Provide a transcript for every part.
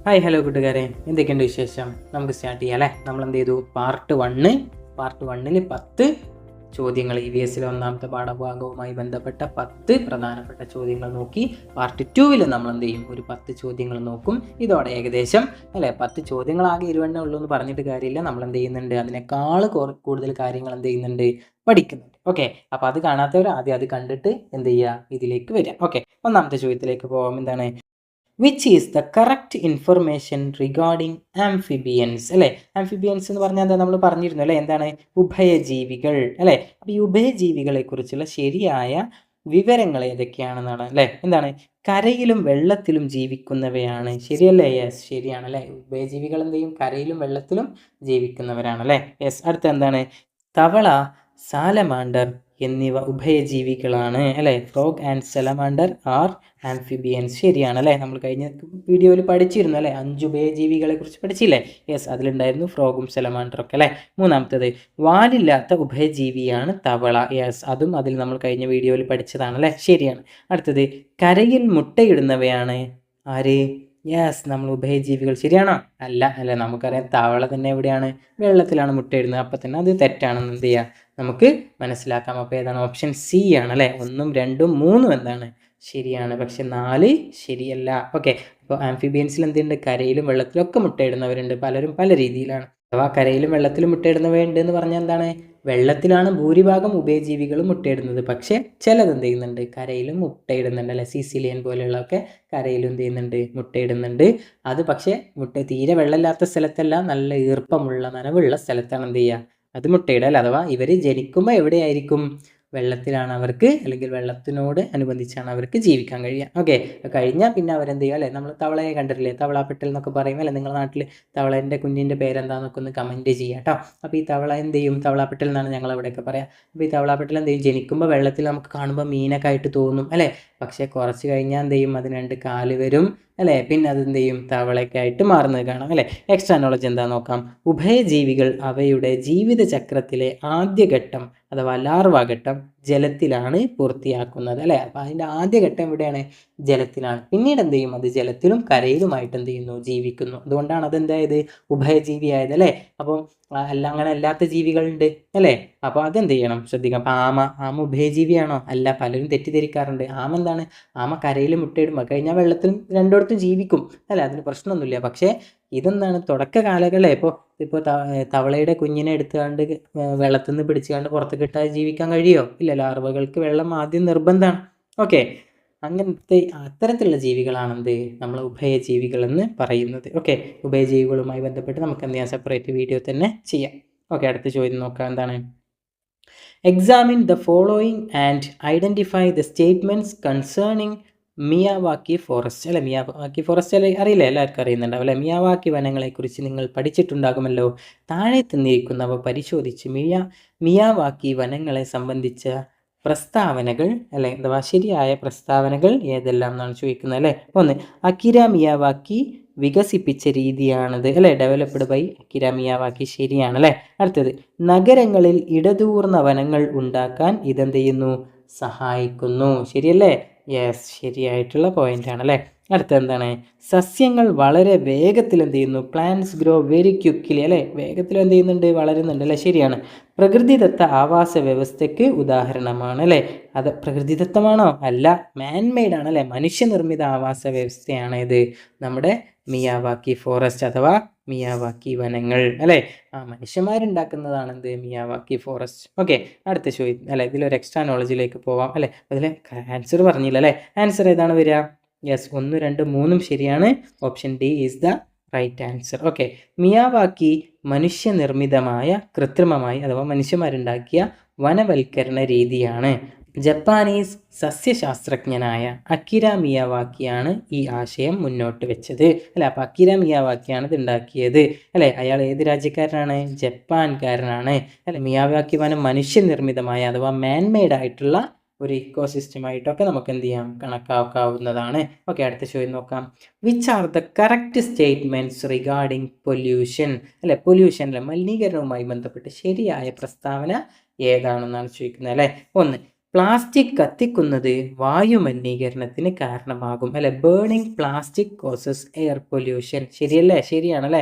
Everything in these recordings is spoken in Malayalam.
ഹായ് ഹലോ കൂട്ടുകാരെ, എന്തൊക്കെയുണ്ട് വിശേഷം? നമുക്ക് സ്റ്റാർട്ട് ചെയ്യാം അല്ലേ. നമ്മൾ എന്ത് ചെയ്തു? പാർട്ട് 1ൽ 10 ചോദ്യങ്ങൾ, EVS ഒന്നാമത്തെ പാഠഭാഗവുമായി ബന്ധപ്പെട്ട 10 പ്രധാനപ്പെട്ട ചോദ്യങ്ങൾ നോക്കി. പാർട്ട് 2ൽ നമ്മൾ എന്ത് ചെയ്യും? ഒരു 10 ചോദ്യങ്ങൾ നോക്കും. ഇതോടെ ഏകദേശം 10 ചോദ്യങ്ങൾ ആകെ 20 ഉള്ളൂ എന്ന് പറഞ്ഞിട്ട് കാര്യമില്ല. നമ്മൾ എന്ത് ചെയ്യുന്നുണ്ട്? അതിനേക്കാൾ കൂടുതൽ കാര്യങ്ങൾ എന്ത് ചെയ്യുന്നുണ്ട്? പഠിക്കുന്നുണ്ട്. ഓക്കെ, അപ്പോൾ അത് കാണാത്തവർ ആദ്യം അത് കണ്ടിട്ട് എന്ത് ചെയ്യുക? ഇതിലേക്ക് വരിക. ഓക്കെ, ഒന്നാമത്തെ ചോദ്യത്തിലേക്ക് പോകാം. എന്താണ്? Which is the correct information regarding amphibians? അല്ലേ, ആംഫിബിയൻസ് എന്ന് പറഞ്ഞാൽ എന്താ? നമ്മൾ പറഞ്ഞിരുന്നു അല്ലേ, എന്താണ്? ഉഭയജീവികൾ അല്ലേ. അപ്പോൾ ഈ ഉഭയജീവികളെ കുറിച്ചുള്ള ശരിയായ വിവരങ്ങൾ ഏതൊക്കെയാണെന്നാണ് അല്ലേ. എന്താണ്? കരയിലും വെള്ളത്തിലും ജീവിക്കുന്നവയാണ്. ശരിയല്ലേ? യെസ്, ശരിയാണ് അല്ലേ. ഉഭയജീവികൾ എന്ത് ചെയ്യും? കരയിലും വെള്ളത്തിലും ജീവിക്കുന്നവരാണ് അല്ലേ. യെസ്. അടുത്ത എന്താണ്? തവള, സാലമാണ്ടർ എന്നിവ ഉഭയജീവികളാണ് അല്ലേ. Frog and salamander are amphibians. ശരിയാണ് അല്ലേ. നമ്മൾ കഴിഞ്ഞ വീഡിയോയിൽ പഠിച്ചിരുന്നു അല്ലേ, 5 ഉഭയജീവികളെ കുറിച്ച് പഠിച്ചില്ലേ. യെസ്, അതിലുണ്ടായിരുന്നു ഫ്രോഗും സലമാണ്ടറും ഒക്കെ അല്ലേ. മൂന്നാമത്തേത്, വാലില്ലാത്ത ഉഭയജീവിയാണ് തവള. യെസ്, അതും അതിൽ നമ്മൾ കഴിഞ്ഞ വീഡിയോയിൽ പഠിച്ചതാണ് അല്ലേ. ശരിയാണ്. അടുത്തത്, കരയിൽ മുട്ടയിടുന്നവയാണ് ആര്? യെസ്, നമ്മൾ ഉഭയജീവികൾ. ശരിയാണോ? അല്ല അല്ലേ. നമുക്കറിയാം തവള തന്നെ എവിടെയാണ്? വെള്ളത്തിലാണ് മുട്ടയിടുന്നത്. അപ്പം തന്നെ അത് തെറ്റാണെന്ന് എന്ത് ചെയ്യുക? നമുക്ക് മനസ്സിലാക്കാം. അപ്പോൾ ഏതാണ്? ഓപ്ഷൻ സി ആണ് അല്ലേ. 1ഉം 2ഉം 3ഉം എന്താണ്? ശരിയാണ്. പക്ഷെ 4 ശരിയല്ല. ഓക്കെ, അപ്പോൾ ആംഫിബിയൻസിൽ എന്തുണ്ട്? കരയിലും വെള്ളത്തിലും ഒക്കെ മുട്ടയിടുന്നവരുണ്ട്. പലരും പല രീതിയിലാണ്. അഥവാ കരയിലും വെള്ളത്തിലും മുട്ടയിടുന്നവയുണ്ട് എന്ന് പറഞ്ഞാൽ എന്താണ്? വെള്ളത്തിലാണ് ഭൂരിഭാഗം ഉഭയജീവികളും മുട്ടയിടുന്നത്. പക്ഷേ ചിലത് എന്ത് ചെയ്യുന്നുണ്ട്? കരയിലും മുട്ടയിടുന്നുണ്ട് അല്ലെ. സിസിലിയൻ പോലെയുള്ളതൊക്കെ കരയിലും എന്ത് ചെയ്യുന്നുണ്ട്? മുട്ടയിടുന്നുണ്ട്. അത് പക്ഷേ തീരെ വെള്ളമില്ലാത്ത സ്ഥലത്തല്ല, നല്ല ഈർപ്പമുള്ള നനവുള്ള സ്ഥലത്താണ് എന്ത് ചെയ്യുക? അത് മുട്ടയിടുക അല്ല. അഥവാ ഇവർ ജനിക്കുമ്പോൾ എവിടെയായിരിക്കും? വെള്ളത്തിലാണ് അവർക്ക്, അല്ലെങ്കിൽ വെള്ളത്തിനോട് അനുബന്ധിച്ചാണ് അവർക്ക് ജീവിക്കാൻ കഴിയുക. ഓക്കെ, കഴിഞ്ഞാൽ പിന്നെ അവരെന്ത് ചെയ്യുക അല്ലേ. നമ്മൾ തവളയെ കണ്ടിട്ടില്ലേ? തവളാപ്പെട്ടൽ എന്നൊക്കെ പറയും അല്ലേ. നിങ്ങളുടെ നാട്ടിൽ തവളേൻ്റെ കുഞ്ഞിൻ്റെ പേരെന്താണെന്നൊക്കെ ഒന്ന് കമൻറ്റ് ചെയ്യുക കേട്ടോ. അപ്പോൾ ഈ തവള എന്ത് ചെയ്യും? തവളാപ്പെട്ടൽ എന്നാണ് ഞങ്ങളവിടെയൊക്കെ പറയാം. അപ്പോൾ ഈ തവളാപ്പെട്ടൽ എന്ത് ചെയ്യും? ജനിക്കുമ്പോൾ വെള്ളത്തിൽ നമുക്ക് കാണുമ്പോൾ മീനൊക്കെ ആയിട്ട് തോന്നും അല്ലേ. പക്ഷേ കുറച്ച് കഴിഞ്ഞാൽ എന്ത് ചെയ്യും? അതിന് 2 കാല് വരും അല്ലേ. പിന്നെ അതെന്ത് ചെയ്യും? തവളയൊക്കെ ആയിട്ട് മാറുന്നത് കാണാം അല്ലേ. എക്സ്ട്രാ നോളജ് എന്താ നോക്കാം. ഉഭയജീവികൾ അവയുടെ ജീവിതചക്രത്തിലെ ആദ്യഘട്ടം അഥവാ ലാർവാഘട്ടം ജലത്തിലാണ് പൂർത്തിയാക്കുന്നത് അല്ലേ. അപ്പോൾ അതിൻ്റെ ആദ്യഘട്ടം എവിടെയാണ്? ജലത്തിലാണ്. പിന്നീട് എന്ത് ചെയ്യും? അത് ജലത്തിലും കരയിലുമായിട്ട് എന്ത് ചെയ്യുന്നു? ജീവിക്കുന്നു. അതുകൊണ്ടാണ് അതെന്തായത്? ഉഭയജീവിയായത് അല്ലേ. അപ്പം അങ്ങനെ അല്ലാത്ത ജീവികളുണ്ട് അല്ലേ. അപ്പോൾ അതെന്ത് ചെയ്യണം? ശ്രദ്ധിക്കാം. അപ്പോൾ ആമ ഉഭയജീവിയാണോ? അല്ല. പലരും തെറ്റിദ്ധരിക്കാറുണ്ട്. ആമ എന്താണ്? ആമ കരയിൽ മുട്ടയിടും, കഴിഞ്ഞാൽ വെള്ളത്തിലും രണ്ടിടത്തും ജീവിക്കും അല്ലേ. അതിന് പ്രശ്നമൊന്നുമില്ല. പക്ഷേ ഇതെന്താണ്? തുടക്ക കാലങ്ങളെ ഇപ്പോൾ തവളയുടെ കുഞ്ഞിനെ എടുത്തുകൊണ്ട് വെള്ളത്തിൽ നിന്ന് പിടിച്ചുകൊണ്ട് പുറത്ത് കിട്ടാതെ ജീവിക്കാൻ കഴിയുമോ? ഇല്ല. ലാർവകൾക്ക് വെള്ളം ആദ്യം നിർബന്ധമാണ്. ഓക്കെ, അങ്ങനത്തെ അത്തരത്തിലുള്ള ജീവികളാണെന്ത് നമ്മൾ ഉഭയജീവികൾ എന്ന് പറയുന്നത്. ഓക്കെ, ഉഭയജീവികളുമായി ബന്ധപ്പെട്ട് നമുക്ക് എന്ത് ചെയ്യാം? സെപ്പറേറ്റ് വീഡിയോ തന്നെ ചെയ്യാം. ഓക്കെ, അടുത്ത ചോദ്യം നോക്കാം. എന്താണ്? Examine the following and identify the statements concerning Miyawaki forest അല്ലെ. മിയാവാക്കി ഫോറസ്റ്റ് അല്ലെ, അറിയില്ല, എല്ലാവർക്കും അറിയുന്നുണ്ടാവും അല്ലെ. മിയാവാക്കി വനങ്ങളെക്കുറിച്ച് നിങ്ങൾ പഠിച്ചിട്ടുണ്ടാകുമല്ലോ. താഴെ തന്നിരിക്കുന്നവ പരിശോധിച്ച് മിയാവാക്കി വനങ്ങളെ സംബന്ധിച്ച പ്രസ്താവനകൾ അല്ലെ, അഥവാ ശരിയായ പ്രസ്താവനകൾ ഏതെല്ലാം എന്നാണ് ചോദിക്കുന്നത് അല്ലേ. 1, അകിര മിയാവാക്കി വികസിപ്പിച്ച രീതിയാണത് അല്ലേ. Developed by Akira Miyawaki. ശരിയാണ് അല്ലേ. അടുത്തത്, നഗരങ്ങളിൽ ഇടതൂർന്ന വനങ്ങൾ ഉണ്ടാക്കാൻ ഇതെന്ത് ചെയ്യുന്നു? സഹായിക്കുന്നു. ശരിയല്ലേ. യെസ്, ശരിയായിട്ടുള്ള പോയിന്റ് ആണ് അല്ലേ. അടുത്ത എന്താണ്? സസ്യങ്ങൾ വളരെ വേഗത്തിൽ എന്ത് ചെയ്യുന്നു? പ്ലാന്റ്സ് ഗ്രോ വെരി ക്വിക്ക്ലി അല്ലേ. വേഗത്തിൽ എന്ത് ചെയ്യുന്നുണ്ട്? വളരുന്നുണ്ട് അല്ലേ. ശരിയാണ്. പ്രകൃതിദത്ത ആവാസ വ്യവസ്ഥയ്ക്ക് ഉദാഹരണമാണ് അല്ലേ. അത് പ്രകൃതിദത്തമാണോ? അല്ല, മാൻമെയ്ഡ് ആണ് അല്ലേ. മനുഷ്യനിർമ്മിത ആവാസ വ്യവസ്ഥയാണ് ഇത് നമ്മുടെ മിയാവാക്കി ഫോറസ്റ്റ് അഥവാ മിയാവാക്കി വനങ്ങൾ അല്ലേ. മനുഷ്യന്മാരുണ്ടാക്കുന്നതാണ് എന്ത്? Miyawaki forest. ഓക്കെ, അടുത്ത ചോദ്യം അല്ലേ. ഇതിലൊരു എക്സ്ട്രാ നോളജിലേക്ക് പോവാം അല്ലേ. അതിലെ ആൻസർ പറഞ്ഞില്ല അല്ലേ. ആൻസർ ഏതാണ് വരിക? യെസ്, 1, 2, 3ഉം ശരിയാണ്. Option D is the right answer. Okay, Miyawaki മനുഷ്യനിർമ്മിതമായ കൃത്രിമമായി അഥവാ മനുഷ്യന്മാരുണ്ടാക്കിയ വനവൽക്കരണ രീതിയാണ്. ജപ്പാനീസ് സസ്യശാസ്ത്രജ്ഞനായ അകിര മിയാവാക്കിയാണ് ഈ ആശയം മുന്നോട്ട് വെച്ചത് അല്ലെ. അപ്പോൾ അകിര മിയാവാക്കിയാണ് ഇത് ഉണ്ടാക്കിയത് അല്ലേ. അയാൾ ഏത് രാജ്യക്കാരനാണ്? ജപ്പാൻകാരനാണ് അല്ലെ. മിയാവാക്കി വനം മനുഷ്യനിർമ്മിതമായ അഥവാ മാൻമെയ്ഡ് ആയിട്ടുള്ള ഒരു ഇക്കോസിസ്റ്റമായിട്ടൊക്കെ നമുക്ക് എന്ത് ചെയ്യാം? കണക്കാക്കാവുന്നതാണ്. ഓക്കെ, അടുത്ത ചോദ്യം നോക്കാം. Which are the correct statements regarding pollution അല്ലെ. പൊല്യൂഷൻ അല്ലെ, മലിനീകരണവുമായി ബന്ധപ്പെട്ട് ശരിയായ പ്രസ്താവന ഏതാണെന്നാണ് ചോദിക്കുന്നത് അല്ലേ. 1, പ്ലാസ്റ്റിക് കത്തിക്കുന്നത് വായു മലിനീകരണത്തിന് കാരണമാകും അല്ലെ. Burning plastic causes air pollution. ശരിയല്ലേ? ശരിയാണല്ലേ.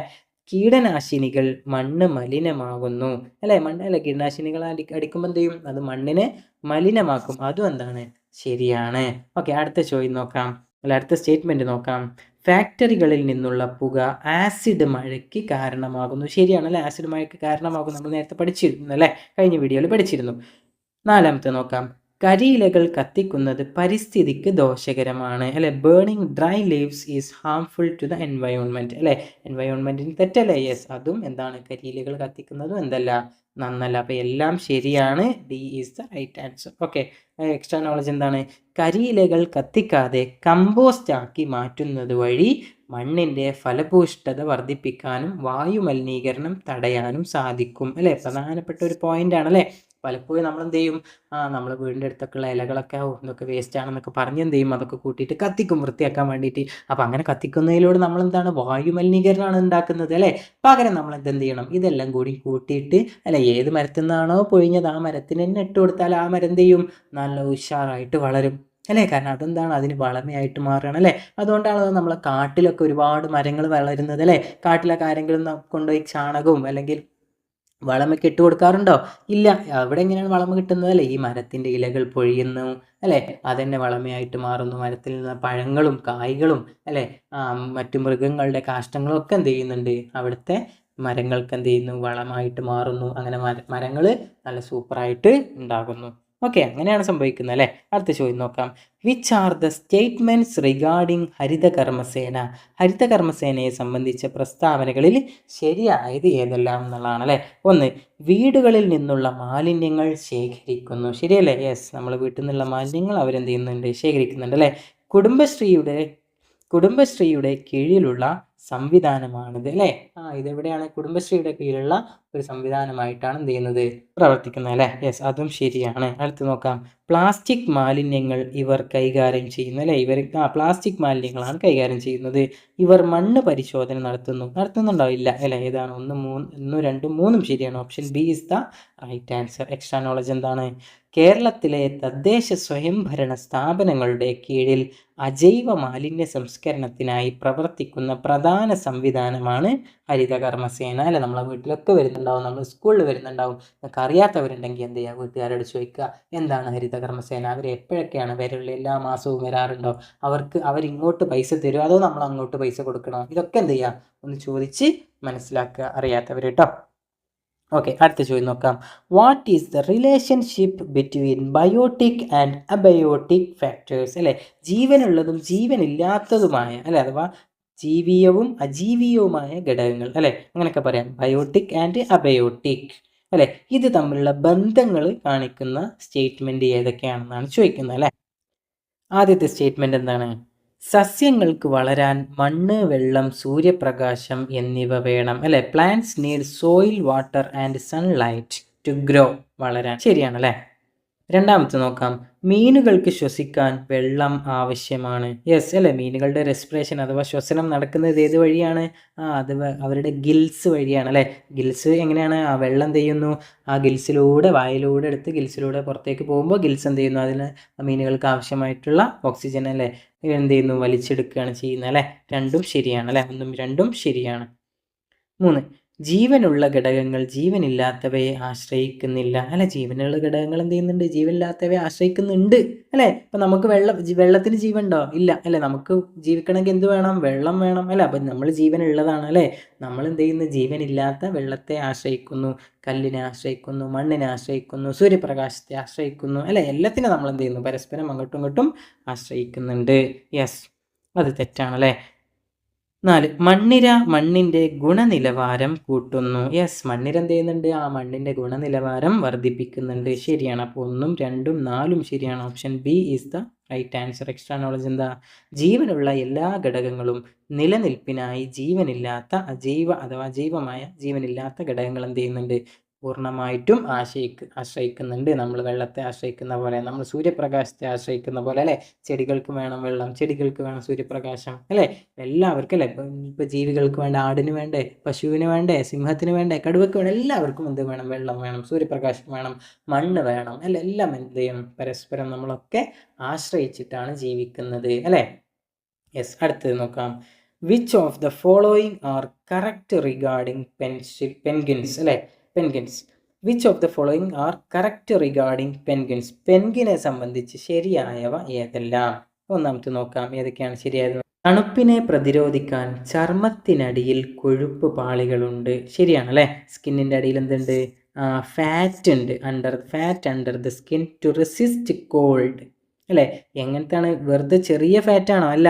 കീടനാശിനികൾ മണ്ണ് മലിനമാകുന്നു അല്ലെ. അല്ലെ കീടനാശിനികൾ അടിക്കുമ്പോൾ എന്ത് ചെയ്യും? അത് മണ്ണിനെ മലിനമാക്കും. അതും എന്താണ്? ശരിയാണ്. ഓക്കെ, അടുത്ത ചോദ്യം നോക്കാം, അല്ല അടുത്ത സ്റ്റേറ്റ്മെന്റ് നോക്കാം. ഫാക്ടറികളിൽ നിന്നുള്ള പുക ആസിഡ് മഴയ്ക്ക് കാരണമാകുന്നു. ശരിയാണ് അല്ലെ. ആസിഡ് മഴയ്ക്ക് കാരണമാകും. നമ്മൾ നേരത്തെ പഠിച്ചിരുന്നു അല്ലെ, കഴിഞ്ഞ വീഡിയോയിൽ പഠിച്ചിരുന്നു. നാലാമത്തെ നോക്കാം. കരിയിലകൾ കത്തിക്കുന്നത് പരിസ്ഥിതിക്ക് ദോഷകരമാണ് അല്ലെ. Burning dry leaves is harmful to the environment അല്ലെ. എൻവയോൺമെന്റിന് തെറ്റല്ലേ? യെസ്, അതും എന്താണ്? കരിയിലകൾ കത്തിക്കുന്നതും എന്തല്ല? നന്നല്ല. അപ്പൊ എല്ലാം ശരിയാണ്. D is the right answer. Okay, extra knowledge എന്താണ്? കരിയിലകൾ കത്തിക്കാതെ കമ്പോസ്റ്റ് ആക്കി മാറ്റുന്നത് വഴി മണ്ണിന്റെ ഫലഭൂഷ്ഠത വർദ്ധിപ്പിക്കാനും വായു മലിനീകരണം തടയാനും സാധിക്കും അല്ലെ. പ്രധാനപ്പെട്ട ഒരു പോയിന്റ് ആണ് അല്ലെ. പലപ്പോഴും നമ്മൾ എന്ത് ചെയ്യും? നമ്മൾ വീടിൻ്റെ അടുത്തൊക്കെയുള്ള ഇലകളൊക്കെ ഇതൊക്കെ വേസ്റ്റ് ആണെന്നൊക്കെ പറഞ്ഞ് എന്ത് ചെയ്യും? അതൊക്കെ കൂട്ടിയിട്ട് കത്തിക്കും വൃത്തിയാക്കാൻ വേണ്ടിയിട്ട്. അപ്പം അങ്ങനെ കത്തിക്കുന്നതിലൂടെ നമ്മൾ എന്താണ്? വായു മലിനീകരണമാണ് ഉണ്ടാക്കുന്നത് അല്ലേ. പകരം നമ്മൾ എന്ത് ചെയ്യണം? ഇതെല്ലാം കൂടി കൂട്ടിയിട്ട് അല്ലെ, ഏത് മരത്തിൽ നിന്നാണോ പൊഴിഞ്ഞത് ആ മരത്തിന് തന്നെ ഇട്ട് കൊടുത്താൽ ആ മരം എന്ത് ചെയ്യും? നല്ല ഉഷാറായിട്ട് വളരും അല്ലേ. കാരണം അതെന്താണ്? അതിന് വളമയായിട്ട് മാറുകയാണ് അല്ലേ. അതുകൊണ്ടാണ് നമ്മളെ കാട്ടിലൊക്കെ ഒരുപാട് മരങ്ങൾ വളരുന്നത് അല്ലേ. കാട്ടിലൊക്കെ ആരെങ്കിലും കൊണ്ടുപോയി ചാണകവും അല്ലെങ്കിൽ വളമൊക്കെ ഇട്ട് കൊടുക്കാറുണ്ടോ? ഇല്ല. അവിടെ എങ്ങനെയാണ് വളമ കിട്ടുന്നത് അല്ലേ? ഈ മരത്തിൻ്റെ ഇലകൾ പൊഴിയുന്നു അല്ലേ, അതന്നെ വളമയായിട്ട് മാറുന്നു. മരത്തിൽ നിന്ന് പഴങ്ങളും കായ്കളും അല്ലേ, മറ്റു മൃഗങ്ങളുടെ കാഷ്ടങ്ങളും ഒക്കെ എന്ത് ചെയ്യുന്നുണ്ട്? അവിടുത്തെ മരങ്ങൾക്ക് എന്ത് ചെയ്യുന്നു? വളമായിട്ട് മാറുന്നു. അങ്ങനെ മരങ്ങൾ നല്ല സൂപ്പറായിട്ട് ഉണ്ടാകുന്നു. ഓക്കെ, അങ്ങനെയാണ് സംഭവിക്കുന്നത് അല്ലേ. അടുത്ത ചോദ്യം നോക്കാം. Which are the statements regarding Haritha Karmasena? Haritha കർമ്മസേനയെ സംബന്ധിച്ച പ്രസ്താവനകളിൽ ശരിയായത് ഏതെല്ലാം എന്നുള്ളതാണ് അല്ലേ. ഒന്ന്, വീടുകളിൽ നിന്നുള്ള മാലിന്യങ്ങൾ ശേഖരിക്കുന്നു. ശരിയല്ലേ? യെസ്, നമ്മൾ വീട്ടിൽ നിന്നുള്ള മാലിന്യങ്ങൾ അവരെന്ത് ചെയ്യുന്നുണ്ട്? ശേഖരിക്കുന്നുണ്ട് അല്ലേ. കുടുംബശ്രീയുടെ കീഴിലുള്ള സംവിധാനമാണിത് അല്ലേ. ഇതെവിടെയാണ്? കുടുംബശ്രീയുടെ കീഴിലുള്ള ഒരു സംവിധാനമായിട്ടാണ് എന്ത് ചെയ്യുന്നത്? പ്രവർത്തിക്കുന്നത് അല്ലേ. യെസ്, അതും ശരിയാണ്. അടുത്ത് നോക്കാം. പ്ലാസ്റ്റിക് മാലിന്യങ്ങൾ ഇവർ കൈകാര്യം ചെയ്യുന്നു അല്ലേ. പ്ലാസ്റ്റിക് മാലിന്യങ്ങളാണ് കൈകാര്യം ചെയ്യുന്നത്. ഇവർ മണ്ണ് പരിശോധന നടത്തുന്നുണ്ടാവില്ല അല്ലേ. ഏതാണ്? 1, 2, 3 ശരിയാണ്. Option B is the right answer. Extra knowledge എന്താണ്? കേരളത്തിലെ തദ്ദേശ സ്വയംഭരണ സ്ഥാപനങ്ങളുടെ കീഴിൽ അജൈവ മാലിന്യ സംസ്കരണത്തിനായി പ്രവർത്തിക്കുന്ന പ്രധാന സംവിധാനമാണ് ഹരിത കർമ്മസേന അല്ലെ. നമ്മളെ വീട്ടിലൊക്കെ വരുന്നുണ്ടാവും, നമ്മൾ സ്കൂളിൽ വരുന്നുണ്ടാവും. നിങ്ങൾക്ക് അറിയാത്തവരുണ്ടെങ്കിൽ എന്ത് ചെയ്യുക? വീട്ടുകാരോട് ചോദിക്കുക, എന്താണ് ഹരിത കർമ്മസേന? അവർ എപ്പോഴൊക്കെയാണ് വരൽ? എല്ലാ മാസവും വരാറുണ്ടോ? അവരിങ്ങോട്ട് പൈസ തരുമോ അതോ നമ്മൾ അങ്ങോട്ട് പൈസ കൊടുക്കണോ? ഇതൊക്കെ എന്ത് ചെയ്യുക? ഒന്ന് ചോദിച്ച് മനസ്സിലാക്കുക, അറിയാത്തവർ കേട്ടോ. ഓക്കെ, അടുത്ത ചോദ്യം നോക്കാം. What is the relationship between biotic and abiotic factors അല്ലെ. ജീവനുള്ളതും ജീവനില്ലാത്തതുമായ അല്ലെ, അഥവാ ജീവിയവും അജീവീയവുമായ ഘടകങ്ങൾ അല്ലെ, അങ്ങനെയൊക്കെ പറയാം. ബയോട്ടിക് ആൻഡ് അബയോട്ടിക് അല്ലെ, ഇത് തമ്മിലുള്ള ബന്ധങ്ങൾ കാണിക്കുന്ന സ്റ്റേറ്റ്മെന്റ് ഏതൊക്കെയാണെന്നാണ് ചോദിക്കുന്നത് അല്ലെ. ആദ്യത്തെ സ്റ്റേറ്റ്മെന്റ് എന്താണ്? സസ്യങ്ങൾക്ക് വളരാൻ മണ്ണ്, വെള്ളം, സൂര്യപ്രകാശം എന്നിവ വേണം അല്ലെ. Plants need soil, water and sunlight to grow. വളരാൻ. ശരിയാണല്ലേ. രണ്ടാമത്തെ നോക്കാം. മീനുകൾക്ക് ശ്വസിക്കാൻ വെള്ളം ആവശ്യമാണ്. യെസ് അല്ലെ. മീനുകളുടെ റെസ്പിറേഷൻ അഥവാ ശ്വസനം നടക്കുന്നത് ഏത് വഴിയാണ്? അത് അവരുടെ ഗിൽസ് വഴിയാണ് അല്ലെ. ഗിൽസ് എങ്ങനെയാണ്? ആ വെള്ളം എന്ത് ചെയ്യുന്നു? ആ ഗിൽസിലൂടെ, വായിലൂടെ എടുത്ത് ഗിൽസിലൂടെ പുറത്തേക്ക് പോകുമ്പോൾ ഗിൽസ് എന്ത് ചെയ്യുന്നു? അതിന് മീനുകൾക്ക് ആവശ്യമായിട്ടുള്ള ഓക്സിജൻ അല്ലെ എന്ത് ചെയ്യുന്നു? വലിച്ചെടുക്കുകയാണ് ചെയ്യുന്നത് അല്ലെ. രണ്ടും ശരിയാണ് അല്ലെ. 1ഉം 2ഉം ശരിയാണ്. 3, ജീവനുള്ള ഘടകങ്ങൾ ജീവനില്ലാത്തവയെ ആശ്രയിക്കുന്നില്ല അല്ലെ. ജീവനുള്ള ഘടകങ്ങൾ എന്ത് ചെയ്യുന്നുണ്ട്? ജീവനില്ലാത്തവയെ ആശ്രയിക്കുന്നുണ്ട് അല്ലെ. ഇപ്പം നമുക്ക് വെള്ളത്തിന് ജീവൻ ഉണ്ടോ? ഇല്ല അല്ലെ. നമുക്ക് ജീവിക്കണമെങ്കിൽ എന്ത് വേണം? വെള്ളം വേണം അല്ലെ. അപ്പം നമ്മൾ ജീവനുള്ളതാണ് അല്ലെ. നമ്മൾ എന്ത് ചെയ്യുന്നു? ജീവനില്ലാത്ത വെള്ളത്തെ ആശ്രയിക്കുന്നു, കല്ലിനെ ആശ്രയിക്കുന്നു, മണ്ണിനെ ആശ്രയിക്കുന്നു, സൂര്യപ്രകാശത്തെ ആശ്രയിക്കുന്നു അല്ലെ. എല്ലാത്തിനും നമ്മൾ എന്ത് ചെയ്യുന്നു? പരസ്പരം അങ്ങോട്ടും ഇങ്ങോട്ടും ആശ്രയിക്കുന്നുണ്ട്. യെസ്, അത് തെറ്റാണല്ലേ. 4, മണ്ണിര മണ്ണിൻ്റെ ഗുണനിലവാരം കൂട്ടുന്നു. യെസ്, മണ്ണിര എന്ത് ചെയ്യുന്നുണ്ട്? ആ മണ്ണിൻ്റെ ഗുണനിലവാരം വർദ്ധിപ്പിക്കുന്നുണ്ട്. ശരിയാണ്. അപ്പോൾ 1ഉം 2ഉം 4ഉം ശരിയാണ്. Option B is the right answer. Extra knowledge എന്താ? ജീവനുള്ള എല്ലാ ഘടകങ്ങളും നിലനിൽപ്പിനായി ജീവനില്ലാത്ത അജൈവ അഥവാ അജൈവമായ ജീവനില്ലാത്ത ഘടകങ്ങൾ എന്ത് ചെയ്യുന്നുണ്ട്? പൂർണ്ണമായിട്ടും ആശ്രയിക്കുന്നുണ്ട്. നമ്മൾ വെള്ളത്തെ ആശ്രയിക്കുന്ന പോലെ, നമ്മൾ സൂര്യപ്രകാശത്തെ ആശ്രയിക്കുന്ന പോലെ അല്ലേ. ചെടികൾക്ക് വേണം വെള്ളം, ചെടികൾക്ക് വേണം സൂര്യപ്രകാശം അല്ലേ. എല്ലാവർക്കും അല്ലേ. ഇപ്പോൾ ജീവികൾക്ക് വേണ്ട, ആടിന് വേണ്ടേ, പശുവിന് വേണ്ടേ, സിംഹത്തിന് വേണ്ടേ, കടുവയ്ക്ക് വേണം, എല്ലാവർക്കും എന്ത് വേണം? വെള്ളം വേണം, സൂര്യപ്രകാശം വേണം, മണ്ണ് വേണം അല്ലേ. എല്ലാം എന്ത് ചെയ്യണം? പരസ്പരം നമ്മളൊക്കെ ആശ്രയിച്ചിട്ടാണ് ജീവിക്കുന്നത് അല്ലേ. യെസ്, അടുത്തത് നോക്കാം. Which of the following are correct regarding penguins അല്ലേ. Penguins. Which of the following are correct regarding penguins. പെൻഗിനെ സംബന്ധിച്ച് ശരിയായവ ഏതെല്ലാം? ഒന്നാമത്തെ നോക്കാം, ഏതൊക്കെയാണ് ശരിയായത്. തണുപ്പിനെ പ്രതിരോധിക്കാൻ ചർമ്മത്തിനടിയിൽ കൊഴുപ്പ് പാളികളുണ്ട്. ശരിയാണ് അല്ലേ. സ്കിന്നിൻ്റെ അടിയിൽ എന്തുണ്ട്? ഫാറ്റ് ഉണ്ട്. Fat under the skin to resist cold അല്ലേ. എങ്ങനത്താണ്? വെറുതെ ചെറിയ ഫാറ്റാണോ? അല്ല,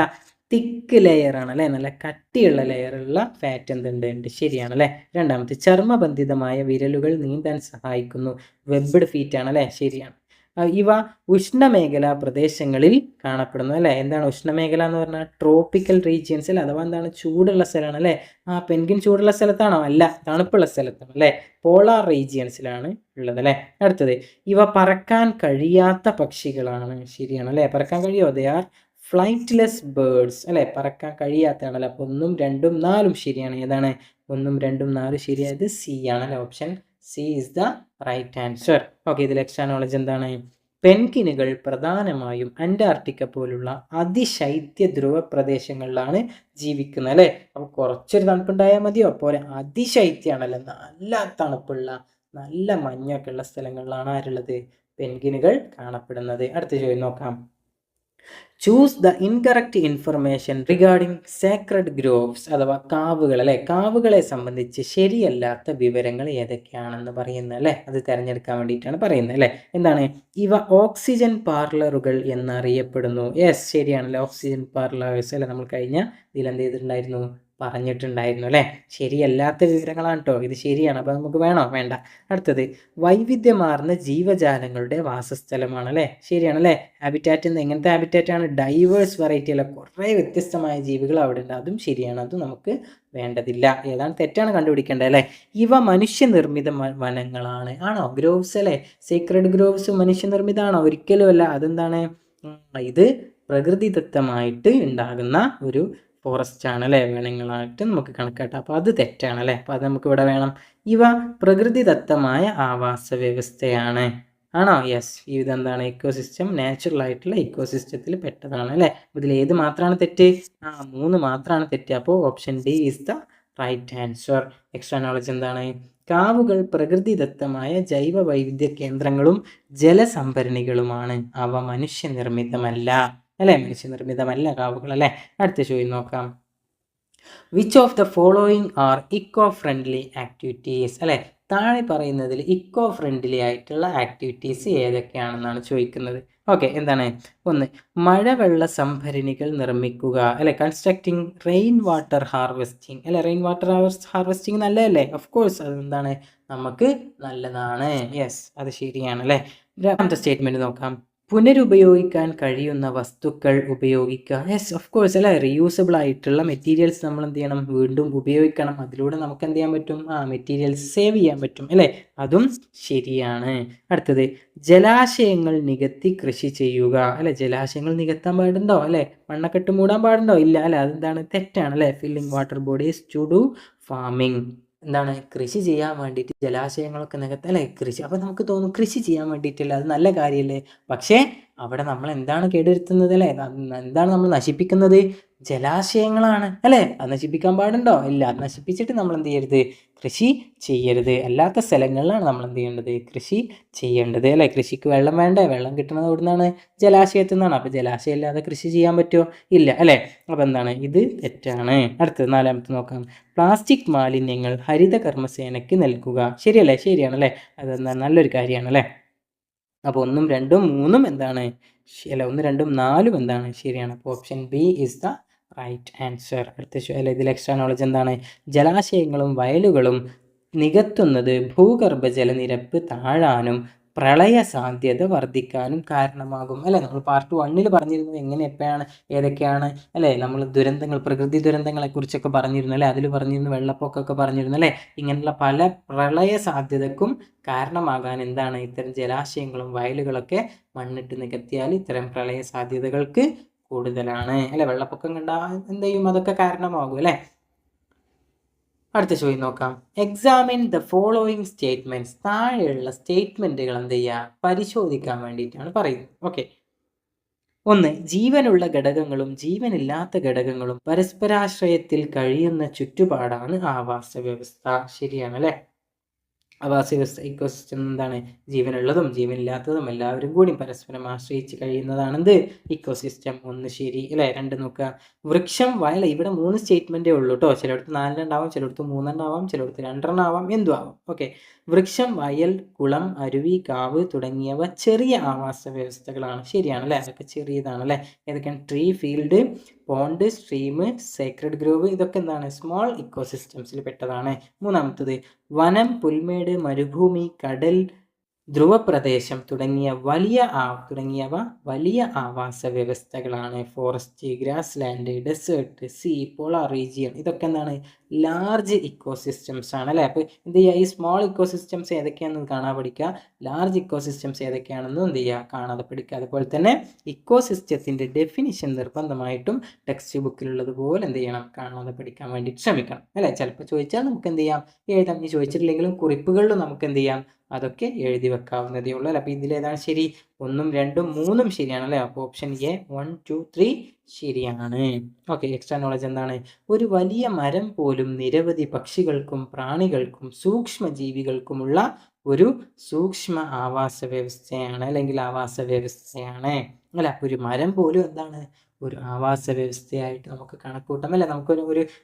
തിക്ക് ലെയറാണ് അല്ലേ. നല്ല കട്ടിയുള്ള ലെയറുള്ള ഫാറ്റ് എന്തുണ്ട്? ശരിയാണ് അല്ലേ. രണ്ടാമത്തെ, ചർമ്മബന്ധിതമായ വിരലുകൾ നീന്താൻ സഹായിക്കുന്നു. വെബ്ഡ് ഫീറ്റ് ആണ് അല്ലേ. ശരിയാണ്. ഇവ ഉഷ്ണമേഖലാ പ്രദേശങ്ങളിൽ കാണപ്പെടുന്നു അല്ലേ. എന്താണ് ഉഷ്ണമേഖല എന്ന് പറഞ്ഞാൽ? ട്രോപ്പിക്കൽ റീജിയൻസിൽ, അഥവാ എന്താണ്? ചൂടുള്ള സ്ഥലമാണ് അല്ലേ. പെൻഗിൻ ചൂടുള്ള സ്ഥലത്താണോ? അല്ല, തണുപ്പുള്ള സ്ഥലത്താണ് അല്ലേ. പോളാർ റീജിയൻസിലാണ് ഉള്ളത് അല്ലേ. അടുത്തത്, ഇവ പറക്കാൻ കഴിയാത്ത പക്ഷികളാണ്. ശരിയാണ് അല്ലേ. പറക്കാൻ കഴിയുമോ? ദേ ആർ ഫ്ലൈറ്റ്ലെസ് ബേർഡ്സ് അല്ലേ. പറക്കാൻ കഴിയാത്തതാണല്ലോ. അപ്പോൾ 1, 2, 4 ശരിയാണ്. ഏതാണ്? 1, 2, 4 ശരിയായത് സി ആണ് അല്ലേ. Option C is the right answer. Okay, ഇതിൽ എക്സ്ട്രാ നോളജ് എന്താണ്? പെൻഗിനുകൾ പ്രധാനമായും അന്റാർട്ടിക്ക പോലുള്ള അതിശൈത്യ ധ്രുവ പ്രദേശങ്ങളിലാണ് ജീവിക്കുന്നത് അല്ലേ. അപ്പോൾ കുറച്ചൊരു തണുപ്പുണ്ടായാൽ മതിയോ? പോരെ, അതിശൈത്യമാണല്ലോ. നല്ല തണുപ്പുള്ള, നല്ല മഞ്ഞൊക്കെ ഉള്ള സ്ഥലങ്ങളിലാണ് ആരുള്ളത്? പെൻഗിനുകൾ കാണപ്പെടുന്നത്. അടുത്ത ചോദ്യം നോക്കാം. Choose the incorrect information regarding Sacred Groves അഥവാ കാവുകൾ അല്ലേ. കാവുകളെ സംബന്ധിച്ച് ശരിയല്ലാത്ത വിവരങ്ങൾ ഏതൊക്കെയാണെന്ന് പറയുന്നത് അല്ലേ. അത് തിരഞ്ഞെടുക്കാൻ വേണ്ടിയിട്ടാണ് പറയുന്നത് അല്ലേ. എന്താണ്? ഇവ ഓക്സിജൻ പാർലറുകൾ എന്നറിയപ്പെടുന്നു. യെസ്, ശരിയാണല്ലോ. ഓക്സിജൻ പാർലേഴ്സ് അല്ലേ. നമ്മൾ കഴിഞ്ഞ ഇതിൽ എന്ത് ചെയ്തിട്ടുണ്ടായിരുന്നു? പറഞ്ഞിട്ടുണ്ടായിരുന്നു അല്ലേ. ശരിയല്ലാത്ത വിവരങ്ങളാണ് കേട്ടോ ഇത്. ശരിയാണ്. അപ്പോൾ നമുക്ക് വേണോ? വേണ്ട. അടുത്തത്, വൈവിധ്യമാർന്ന ജീവജാലങ്ങളുടെ വാസസ്ഥലമാണ് അല്ലേ. ശരിയാണ് അല്ലേ. ഹാബിറ്റാറ്റ് എന്ന് എങ്ങനത്തെ ഹാബിറ്റാറ്റാണ്? ഡൈവേഴ്സ് വെറൈറ്റി അല്ല, കുറേ വ്യത്യസ്തമായ ജീവികൾ അവിടെ ഉണ്ട്. അതും ശരിയാണ്. അതും നമുക്ക് വേണ്ടതില്ല. ഏതാണ് തെറ്റാണ് കണ്ടുപിടിക്കേണ്ടത് അല്ലേ. ഇവ മനുഷ്യനിർമ്മിത വനങ്ങളാണ്. ആണോ? ഗ്രോവ്സ് അല്ലേ. സീക്രഡ് ഗ്രോവ്സ് മനുഷ്യനിർമ്മിതമാണോ? ഒരിക്കലും അല്ല. അതെന്താണ്? ഇത് പ്രകൃതിദത്തമായിട്ട് ഉണ്ടാകുന്ന ഒരു ഫോറസ്റ്റ് ആണ് അല്ലേ. വനങ്ങളായിട്ട് നമുക്ക് കണക്കാട്ടാം. അപ്പോൾ അത് തെറ്റാണ് അല്ലേ. അപ്പോൾ അത് നമുക്ക് ഇവിടെ വേണം. ഇവ പ്രകൃതിദത്തമായ ആവാസ വ്യവസ്ഥയാണ്. ആണോ? യെസ്. ഇതെന്താണ്? ഇക്കോസിസ്റ്റം, നാച്ചുറൽ ആയിട്ടുള്ള ഇക്കോസിസ്റ്റത്തിൽ പെട്ടതാണ് അല്ലേ. ഇതിൽ ഏത് മാത്രമാണ് തെറ്റ്? 3 മാത്രമാണ് തെറ്റ്. അപ്പോൾ option D is the right answer. Extra knowledge എന്താണ്? കാവുകൾ പ്രകൃതിദത്തമായ ജൈവ വൈവിധ്യ കേന്ദ്രങ്ങളും ജലസംഭരണികളുമാണ്. അവ മനുഷ്യനിർമ്മിതമല്ല അല്ലേ. മനുഷ്യനിർമ്മിതമല്ല കാവുകൾ അല്ലേ. അടുത്ത ചോദ്യം നോക്കാം. Which of the following R eco friendly activities അല്ലേ. താഴെ പറയുന്നതിൽ ഇക്കോ ഫ്രണ്ട്ലി ആയിട്ടുള്ള ആക്ടിവിറ്റീസ് ഏതൊക്കെയാണെന്നാണ് ചോദിക്കുന്നത്. ഓക്കെ, എന്താണ്? 1, മഴവെള്ള സംഭരണികൾ നിർമ്മിക്കുക അല്ലെ. കൺസ്ട്രക്റ്റിംഗ് റെയിൻ വാട്ടർ ഹാർവെസ്റ്റിംഗ് അല്ലെ. റെയിൻ വാട്ടർ ഹാർവെസ്റ്റിംഗ് നല്ലതല്ലേ. ഓഫ് കോഴ്സ് അതെന്താണ്? നമുക്ക് നല്ലതാണ്. യെസ്, അത് ശരിയാണ് അല്ലേ. രണ്ടാമത്തെ സ്റ്റേറ്റ്മെന്റ് നോക്കാം. പുനരുപയോഗിക്കാൻ കഴിയുന്ന വസ്തുക്കൾ ഉപയോഗിക്കുക. യെസ്, ഓഫ് കോഴ്സ് അല്ലേ. റീയൂസബിൾ ആയിട്ടുള്ള മെറ്റീരിയൽസ് നമ്മൾ എന്ത് ചെയ്യണം? വീണ്ടും ഉപയോഗിക്കണം. അതിലൂടെ നമുക്ക് എന്ത് ചെയ്യാൻ പറ്റും? മെറ്റീരിയൽസ് സേവ് ചെയ്യാൻ പറ്റും അല്ലേ. അതും ശരിയാണ്. അടുത്തത്, ജലാശയങ്ങൾ നികത്തി കൃഷി ചെയ്യുക അല്ലെ. ജലാശയങ്ങൾ നികത്താൻ പാടുണ്ടോ അല്ലെ. മണ്ണക്കെട്ട് മൂടാൻ പാടുണ്ടോ? ഇല്ല അല്ലെ. അതെന്താണ്? തെറ്റാണ് അല്ലെ. Filling water bodies to do farming. എന്താണ്? കൃഷി ചെയ്യാൻ വേണ്ടിയിട്ട് ജലാശയങ്ങളൊക്കെ നികത്ത അല്ലേ. കൃഷി, അപ്പോൾ നമുക്ക് തോന്നും കൃഷി ചെയ്യാൻ വേണ്ടിയിട്ടില്ല, അത് നല്ല കാര്യമല്ലേ. പക്ഷേ അവിടെ നമ്മൾ എന്താണ് കേടുവരുത്തുന്നത് അല്ലേ. എന്താണ് നമ്മൾ നശിപ്പിക്കുന്നത്? ജലാശയങ്ങളാണ് അല്ലേ. അത് നശിപ്പിക്കാൻ പാടുണ്ടോ? ഇല്ല. അത് നശിപ്പിച്ചിട്ട് നമ്മൾ എന്ത് ചെയ്യരുത്? കൃഷി ചെയ്യരുത്. അല്ലാത്ത സ്ഥലങ്ങളിലാണ് നമ്മൾ എന്ത് ചെയ്യേണ്ടത്? കൃഷി ചെയ്യേണ്ടത് അല്ലേ. കൃഷിക്ക് വെള്ളം വേണ്ടേ. വെള്ളം കിട്ടുന്നത് എവിടെ നിന്നാണ്? ജലാശയത്തിൽ നിന്നാണ്. അപ്പോൾ ജലാശയം ഇല്ലാതെ കൃഷി ചെയ്യാൻ പറ്റുമോ? ഇല്ല അല്ലേ. അപ്പോൾ എന്താണ്? ഇത് തെറ്റാണ്. അടുത്തത് 4ാമത്തെ നോക്കാം. പ്ലാസ്റ്റിക് മാലിന്യങ്ങൾ ഹരിത കർമ്മസേനയ്ക്ക് നൽകുക. ശരിയല്ലേ. ശരിയാണല്ലേ. അതെന്താ? നല്ലൊരു കാര്യമാണ് അല്ലേ. അപ്പോൾ 1, 2, 3 എന്താണ്? അല്ല, 1, 2, 4 എന്താണ്? ശരിയാണ്. അപ്പോൾ option B is the right answer. അടുത്ത അല്ല, ഇതിൽ എക്സ്ട്രാ നോളജ് എന്താണ്? ജലാശയങ്ങളും വയലുകളും നികത്തുന്നത് ഭൂഗർഭ ജലനിരപ്പ് താഴാനും പ്രളയ സാധ്യത വർദ്ധിക്കാനും കാരണമാകും അല്ലേ. നമ്മൾ പാർട്ട് 1 പറഞ്ഞിരുന്നത് എങ്ങനെ എപ്പോഴാണ് ഏതൊക്കെയാണ് അല്ലേ, നമ്മൾ ദുരന്തങ്ങൾ പ്രകൃതി ദുരന്തങ്ങളെ കുറിച്ചൊക്കെ പറഞ്ഞിരുന്നു അല്ലേ, അതിൽ പറഞ്ഞിരുന്നു വെള്ളപ്പൊക്കമൊക്കെ പറഞ്ഞിരുന്നു അല്ലേ. ഇങ്ങനെയുള്ള പല പ്രളയ സാധ്യതക്കും കാരണമാകാൻ എന്താണ്, ഇത്തരം ജലാശയങ്ങളും വയലുകളൊക്കെ മണ്ണിട്ട് നികത്തിയാൽ ഇത്തരം പ്രളയ സാധ്യതകൾക്ക് കൂടുതലാണ് അല്ലെ. വെള്ളപ്പൊക്കം കണ്ടാൽ എന്ത് ചെയ്യും, അതൊക്കെ കാരണമാകും അല്ലെ. അടുത്ത ചോദ്യം നോക്കാം. Examine the following statements. താഴെയുള്ള സ്റ്റേറ്റ്മെന്റുകൾ എന്ത് ചെയ്യുക, പരിശോധിക്കാൻ വേണ്ടിയിട്ടാണ് പറയുന്നത്. ഓക്കെ. 1. ജീവനുള്ള ഘടകങ്ങളും ജീവനില്ലാത്ത ഘടകങ്ങളും പരസ്പരാശ്രയത്തിൽ കഴിയുന്ന ചുറ്റുപാടാണ് ആവാസ വ്യവസ്ഥ. ശരിയാണ് അല്ലെ. ആവാസ വ്യവസ്ഥ ഇക്കോസിസ്റ്റം എന്താണ്, ജീവനുള്ളതും ജീവനില്ലാത്തതും എല്ലാവരും കൂടി പരസ്പരം ആശ്രയിച്ച് കഴിയുന്നതാണ് എന്ത്, ഇക്കോസിസ്റ്റം. 1 ശരി അല്ലേ. 2 നോക്കുക. വൃക്ഷം വയൽ. ഇവിടെ 3 സ്റ്റേറ്റ്മെന്റേ ഉള്ളൂ കേട്ടോ. ചിലയിടത്ത് 4 ഉണ്ടാവാം, ചിലയിടത്ത് 3 ആവാം, ചിലയിടത്ത് 2 ആവാം, എന്തും ആവാം. ഓക്കെ. വൃക്ഷം, വയൽ, കുളം, അരുവി, കാവ് തുടങ്ങിയവ ചെറിയ ആവാസ വ്യവസ്ഥകളാണ്. ശരിയാണ് അല്ലേ. അതൊക്കെ ചെറിയതാണ് അല്ലേ. ഏതൊക്കെയാണ്, tree, field, pond, stream, sacred grove, ഇതൊക്കെ എന്താണ്, സ്മോൾ ഇക്കോസിസ്റ്റംസിൽ പെട്ടതാണ്. 3. വനം, പുൽമേട്, മരുഭൂമി, കടൽ, ധ്രുവപ്രദേശം തുടങ്ങിയവ വലിയ ആവാസ വ്യവസ്ഥകളാണ്. Forest, grass land, desert, sea, polar region, ഇതൊക്കെ എന്താണ്, ലാർജ് ഇക്കോസിസ്റ്റംസ് ആണ് അല്ലേ. അപ്പോൾ എന്ത് ചെയ്യുക, ഈ സ്മോൾ ഇക്കോസിസ്റ്റംസ് ഏതൊക്കെയാണെന്ന് കാണാതെ പഠിക്കുക, ലാർജ് ഇക്കോസിസ്റ്റംസ് ഏതൊക്കെയാണെന്നും എന്ത് ചെയ്യുക, കാണാതെ പഠിക്കുക. അതുപോലെ തന്നെ ഇക്കോസിസ്റ്റത്തിൻ്റെ ഡെഫിനിഷൻ നിർബന്ധമായിട്ടും ടെക്സ്റ്റ് ബുക്കിലുള്ളതുപോലെ എന്ത് ചെയ്യണം, കാണാതെ പഠിക്കാൻ വേണ്ടി ശ്രമിക്കണം അല്ലേ. ചിലപ്പോൾ ചോദിച്ചാൽ നമുക്ക് എന്ത് ചെയ്യാം, എഴുതാം. ഇനി ചോദിച്ചിട്ടില്ലെങ്കിലും കുറിപ്പുകളിലും നമുക്ക് എന്ത് ചെയ്യാം, അതൊക്കെ എഴുതി വെക്കാവുന്നതേ ഉള്ളൂ അല്ലേ. അപ്പോൾ ഇതിലേതാണ് ശരി, 1, 2, 3 ശരിയാണ് അല്ലേ. അപ്പോൾ ഓപ്ഷൻ എ 1, 2, 3 ശരിയാണ്. ഓക്കെ. എക്സ്ട്രാ നോളജ് എന്താണ്, ഒരു വലിയ മരം പോലും നിരവധി പക്ഷികൾക്കും പ്രാണികൾക്കും സൂക്ഷ്മജീവികൾക്കുമുള്ള ഒരു സൂക്ഷ്മ ആവാസ വ്യവസ്ഥയാണ്, അല്ലെങ്കിൽ ആവാസ വ്യവസ്ഥയാണ് അല്ല. ഒരു മരം പോലും എന്താണ്, ഒരു ആവാസ വ്യവസ്ഥയായിട്ട് നമുക്ക് കണക്കൂട്ടാം അല്ലേ. നമുക്കൊരു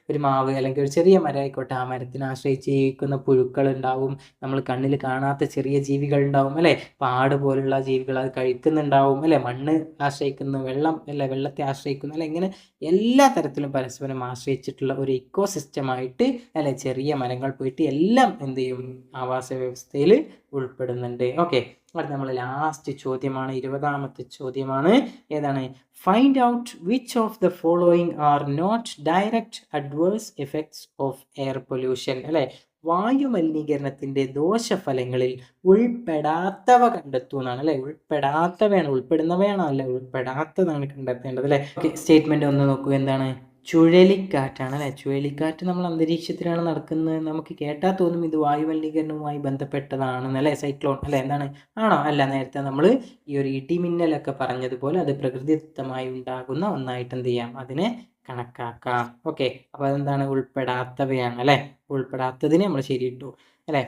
ഒരു മാവ് അല്ലെങ്കിൽ ഒരു ചെറിയ മരം ആയിക്കോട്ടെ, ആ മരത്തിനെ ആശ്രയിച്ച് ജീവിക്കുന്ന പുഴുക്കൾ ഉണ്ടാവും, നമ്മൾ കണ്ണിൽ കാണാത്ത ചെറിയ ജീവികൾ ഉണ്ടാവും അല്ലേ. പാട് പോലുള്ള ജീവികൾ അത് കഴിക്കുന്നുണ്ടാവും അല്ലേ. മണ്ണ് ആശ്രയിക്കുന്ന, വെള്ളം അല്ലെ, വെള്ളത്തെ ആശ്രയിക്കുന്ന അല്ലെ, ഇങ്ങനെ എല്ലാ തരത്തിലും പരസ്പരം ആശ്രയിച്ചിട്ടുള്ള ഒരു ഇക്കോസിസ്റ്റമായിട്ട് അല്ലെ ചെറിയ മരങ്ങൾ പോയിട്ട് എല്ലാം എന്ത് ചെയ്യും, ആവാസ വ്യവസ്ഥയിൽ ഉൾപ്പെടുന്നുണ്ട്. ഓക്കെ. അടുത്ത നമ്മൾ ലാസ്റ്റ് ചോദ്യമാണ്, 20ാമത്തെ ചോദ്യമാണ്. ഏതാണ്, find out which of the following are not direct adverse effects of air pollution അല്ലെ. വായു മലിനീകരണത്തിന്റെ ദോഷഫലങ്ങളിൽ ഉൾപ്പെടാത്തവ കണ്ടെത്തൂ എന്നാണ് അല്ലെ. ഉൾപ്പെടാത്തവയാണ്, ഉൾപ്പെടുന്നവയാണോ അല്ല, ഉൾപ്പെടാത്തതാണ് കണ്ടെത്തേണ്ടത് അല്ലെ. സ്റ്റേറ്റ്മെന്റ് ഒന്ന് നോക്കൂ. എന്താണ്, ചുഴലിക്കാറ്റാണ് അല്ലെ. ചുഴലിക്കാറ്റ് നമ്മൾ അന്തരീക്ഷത്തിലാണ് നടക്കുന്നത്. നമുക്ക് കേട്ടാൽ തോന്നും ഇത് വായുമലിനീകരണവുമായി ബന്ധപ്പെട്ടതാണെന്നല്ലേ. സൈക്ലോൺ അല്ലെ. എന്താണ്, ആണോ, അല്ല. നേരത്തെ നമ്മൾ ഈ ഒരു ഇടിമിന്നലൊക്കെ പറഞ്ഞതുപോലെ അത് പ്രകൃതിദത്തമായി ഉണ്ടാകുന്ന ഒന്നായിട്ട് എന്ത് ചെയ്യാം, അതിനെ കണക്കാക്കാം. ഓക്കെ. അപ്പോൾ അതെന്താണ്, ഉൾപ്പെടാത്തവയാണ് അല്ലെ. ഉൾപ്പെടാത്തതിനെ നമ്മൾ ശരിയിട്ടു അല്ലെ.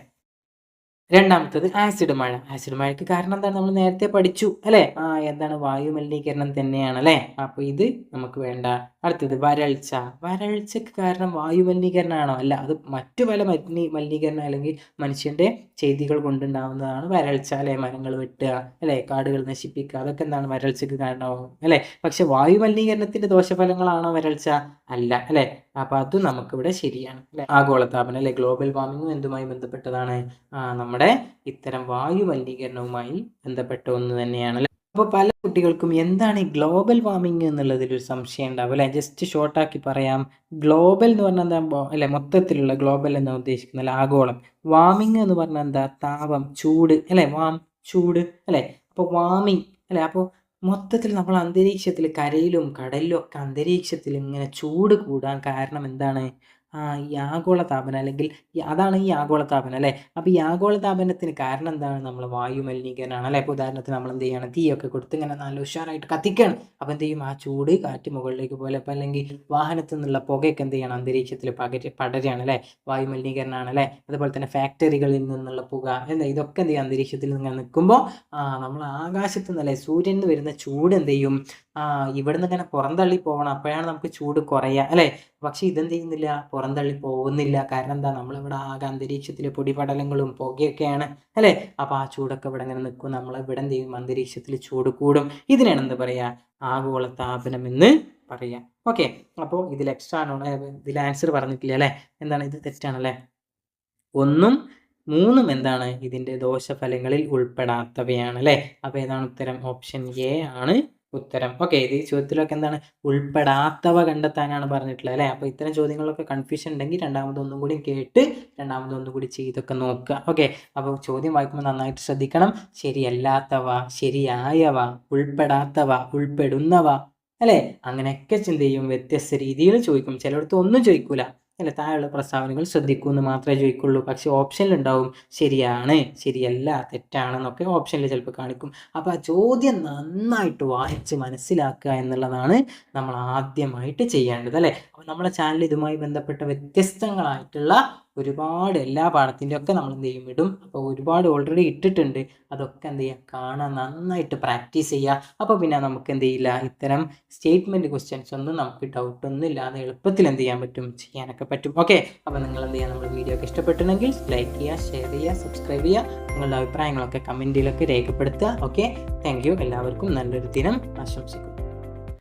രണ്ടാമത്തത് ആസിഡ് മഴ. ആസിഡ് മഴയ്ക്ക് കാരണം എന്താണ്, നമ്മൾ നേരത്തെ പഠിച്ചു അല്ലെ. എന്താണ്, വായു മലിനീകരണം തന്നെയാണ് അല്ലെ. അപ്പോൾ ഇത് നമുക്ക് വേണ്ട. അടുത്തത് വരൾച്ച. വരൾച്ചക്ക് കാരണം വായു മലിനീകരണമാണോ, അല്ല. അത് മറ്റു പല മലിനീകരണം അല്ലെങ്കിൽ മനുഷ്യന്റെ ചെയ്തികൾ കൊണ്ടുണ്ടാവുന്നതാണ് വരൾച്ച അല്ലെ. മരങ്ങൾ വെട്ടുക അല്ലെ, കാടുകൾ നശിപ്പിക്കുക, അതൊക്കെ എന്താണ്, വരൾച്ചക്ക് കാരണമാവും അല്ലെ. പക്ഷെ വായു മലിനീകരണത്തിന്റെ ദോഷഫലങ്ങളാണോ വരൾച്ച, അല്ല അല്ലെ. അപ്പൊ അത് നമുക്കിവിടെ ശരിയാണ് അല്ലെ. ആഗോളതാപനം അല്ലെ, ഗ്ലോബൽ വാർമിങ്ങും എന്തുമായി ബന്ധപ്പെട്ടതാണ്, നമ്മുടെ ഇത്തരം വായു മലിനീകരണവുമായി ബന്ധപ്പെട്ട ഒന്ന് തന്നെയാണ് അല്ലെ. അപ്പോൾ പല കുട്ടികൾക്കും എന്താണ് ഈ ഗ്ലോബൽ വാർമിംഗ് എന്നുള്ളതിലൊരു സംശയം ഉണ്ടാവും അല്ലെ. ജസ്റ്റ് ഷോർട്ടാക്കി പറയാം. ഗ്ലോബൽ എന്ന് പറഞ്ഞാൽ എന്താ അല്ലെ, മൊത്തത്തിലുള്ള ഗ്ലോബൽ എന്നാ ഉദ്ദേശിക്കുന്നത് അല്ലെ, ആഗോളം. വാർമിംഗ് എന്ന് പറഞ്ഞാൽ എന്താ, താപം, ചൂട് അല്ലെ, ചൂട് അല്ലെ. അപ്പോൾ വാർമിംഗ് അല്ലെ. അപ്പോൾ മൊത്തത്തിൽ നമ്മൾ അന്തരീക്ഷത്തിൽ, കരയിലും കടലിലും ഒക്കെ അന്തരീക്ഷത്തിൽ ഇങ്ങനെ ചൂട് കൂടാൻ കാരണം എന്താണ്, ഈ ആഗോളതാപനം, അല്ലെങ്കിൽ അതാണ് ഈ ആഗോളതാപനം അല്ലേ. അപ്പോൾ ഈ ആഗോളതാപനത്തിന് കാരണം എന്താണ്, നമ്മൾ വായു മലിനീകരണമാണ് അല്ലേ. ഇപ്പോൾ ഉദാഹരണത്തിന് നമ്മൾ എന്ത് ചെയ്യണം, തീയൊക്കെ കൊടുത്ത് ഇങ്ങനെ നല്ല ഉഷാറായിട്ട് കത്തിക്കണം. അപ്പോൾ എന്ത് ചെയ്യും, ആ ചൂട് കാറ്റ് മുകളിലേക്ക് പോലെ, അപ്പോൾ അല്ലെങ്കിൽ വാഹനത്തിൽ നിന്നുള്ള പുകയൊക്കെ എന്ത് ചെയ്യണം, അന്തരീക്ഷത്തിൽ പടരുകയാണ് അല്ലേ, വായു മലിനീകരണമാണ് അല്ലേ. അതുപോലെ തന്നെ ഫാക്ടറികളിൽ നിന്നുള്ള പുക എന്താ, ഇതൊക്കെ എന്ത് ചെയ്യും, അന്തരീക്ഷത്തിൽ ഇങ്ങനെ നിൽക്കുമ്പോൾ നമ്മൾ ആകാശത്ത് നിന്നല്ലേ, സൂര്യനിൽ നിന്ന് വരുന്ന ചൂട് എന്ത് ചെയ്യും, ഇവിടുന്ന് ഇങ്ങനെ പുറന്തള്ളി പോകണം. അപ്പോഴാണ് നമുക്ക് ചൂട് കുറയുക അല്ലേ. പക്ഷെ ഇതെന്ത് ചെയ്യുന്നില്ല, പുറന്തള്ളി പോകുന്നില്ല. കാരണം എന്താ, നമ്മളിവിടെ ആകെ അന്തരീക്ഷത്തിലെ പൊടിപടലങ്ങളും പുകയൊക്കെയാണ് അല്ലേ. അപ്പോൾ ആ ചൂടൊക്കെ ഇവിടെ ഇങ്ങനെ നിൽക്കും, നമ്മളിവിടെ എന്ത് ചെയ്യും, അന്തരീക്ഷത്തിൽ ചൂട് കൂടും. ഇതിനാണ് എന്ത് പറയുക, ആഗോളതാപനം എന്ന് പറയാം. ഓക്കെ. അപ്പോൾ ഇതിൽ എക്സ്ട്രാ ഇതിൽ ആൻസർ പറഞ്ഞിട്ടില്ല അല്ലേ. എന്താണ്, ഇത് തെറ്റാണല്ലേ. 1, മൂന്നും എന്താണ് ഇതിൻ്റെ ദോഷഫലങ്ങളിൽ ഉൾപ്പെടാത്തവയാണ് അല്ലേ. അപ്പോൾ ഏതാണ് ഉത്തരം? ഓപ്ഷൻ എ ആണ് ഉത്തരം. ഓക്കെ, ഇത് ചോദ്യത്തിലൊക്കെ എന്താണ് ഉൾപ്പെടാത്തവ കണ്ടെത്താനാണ് പറഞ്ഞിട്ടുള്ളത് അല്ലേ. അപ്പോൾ ഇത്തരം ചോദ്യങ്ങളൊക്കെ കൺഫ്യൂഷൻ ഉണ്ടെങ്കിൽ രണ്ടാമതൊന്നും കൂടി കേട്ട് രണ്ടാമതൊന്നും കൂടി ചെയ്തൊക്കെ നോക്കുക. ഓക്കെ, അപ്പോൾ ചോദ്യം വായിക്കുമ്പോൾ നന്നായിട്ട് ശ്രദ്ധിക്കണം. ശരിയല്ലാത്തവ, ശരിയായവ, ഉൾപ്പെടാത്തവ, ഉൾപ്പെടുന്നവ അല്ലേ, അങ്ങനെയൊക്കെ എന്ത് ചെയ്യും, വ്യത്യസ്ത രീതിയിൽ ചോദിക്കും. ചിലയിടത്ത് ഒന്നും ചോദിക്കൂല അല്ലെ, താഴെയുള്ള പ്രസ്താവനകൾ ശ്രദ്ധിക്കുമെന്ന് മാത്രമേ ചോദിക്കുള്ളൂ. പക്ഷെ ഓപ്ഷനിൽ ഉണ്ടാവും ശരിയാണ്, ശരിയല്ല, തെറ്റാണെന്നൊക്കെ ഓപ്ഷനിൽ ചിലപ്പോൾ കാണിക്കും. അപ്പോൾ ആ ചോദ്യം നന്നായിട്ട് വായിച്ച് മനസ്സിലാക്കുക എന്നുള്ളതാണ് നമ്മൾ ആദ്യമായിട്ട് ചെയ്യേണ്ടത് അല്ലേ. അപ്പോൾ നമ്മുടെ ചാനൽ ഇതുമായി ബന്ധപ്പെട്ട വ്യത്യസ്തങ്ങളായിട്ടുള്ള ഒരുപാട് എല്ലാ പാഠത്തിൻ്റെ ഒക്കെ നമ്മൾ എന്ത് ചെയ്യും ഇടും. അപ്പോൾ ഒരുപാട് ഓൾറെഡി ഇട്ടിട്ടുണ്ട്. അതൊക്കെ എന്ത് ചെയ്യുക, കാണാൻ നന്നായിട്ട് പ്രാക്ടീസ് ചെയ്യുക. അപ്പോൾ പിന്നെ നമുക്ക് എന്ത് ചെയ്യില്ല, ഇത്തരം സ്റ്റേറ്റ്മെൻറ്റ് ക്വസ്റ്റ്യൻസ് ഒന്നും നമുക്ക് ഡൗട്ടൊന്നും ഇല്ലാതെ എളുപ്പത്തിൽ എന്ത് ചെയ്യാൻ പറ്റും, ചെയ്യാനൊക്കെ പറ്റും. ഓക്കെ, അപ്പോൾ നിങ്ങൾ എന്ത് ചെയ്യുക, നമ്മുടെ വീഡിയോ ഒക്കെ ഇഷ്ടപ്പെട്ടിട്ടുണ്ടെങ്കിൽ ലൈക്ക് ചെയ്യുക, ഷെയർ ചെയ്യുക, സബ്സ്ക്രൈബ് ചെയ്യുക, നിങ്ങളുടെ അഭിപ്രായങ്ങളൊക്കെ കമൻറ്റിലൊക്കെ രേഖപ്പെടുത്തുക. Okay, thank you. എല്ലാവർക്കും നല്ലൊരു ദിനം ആശംസിക്കുന്നു.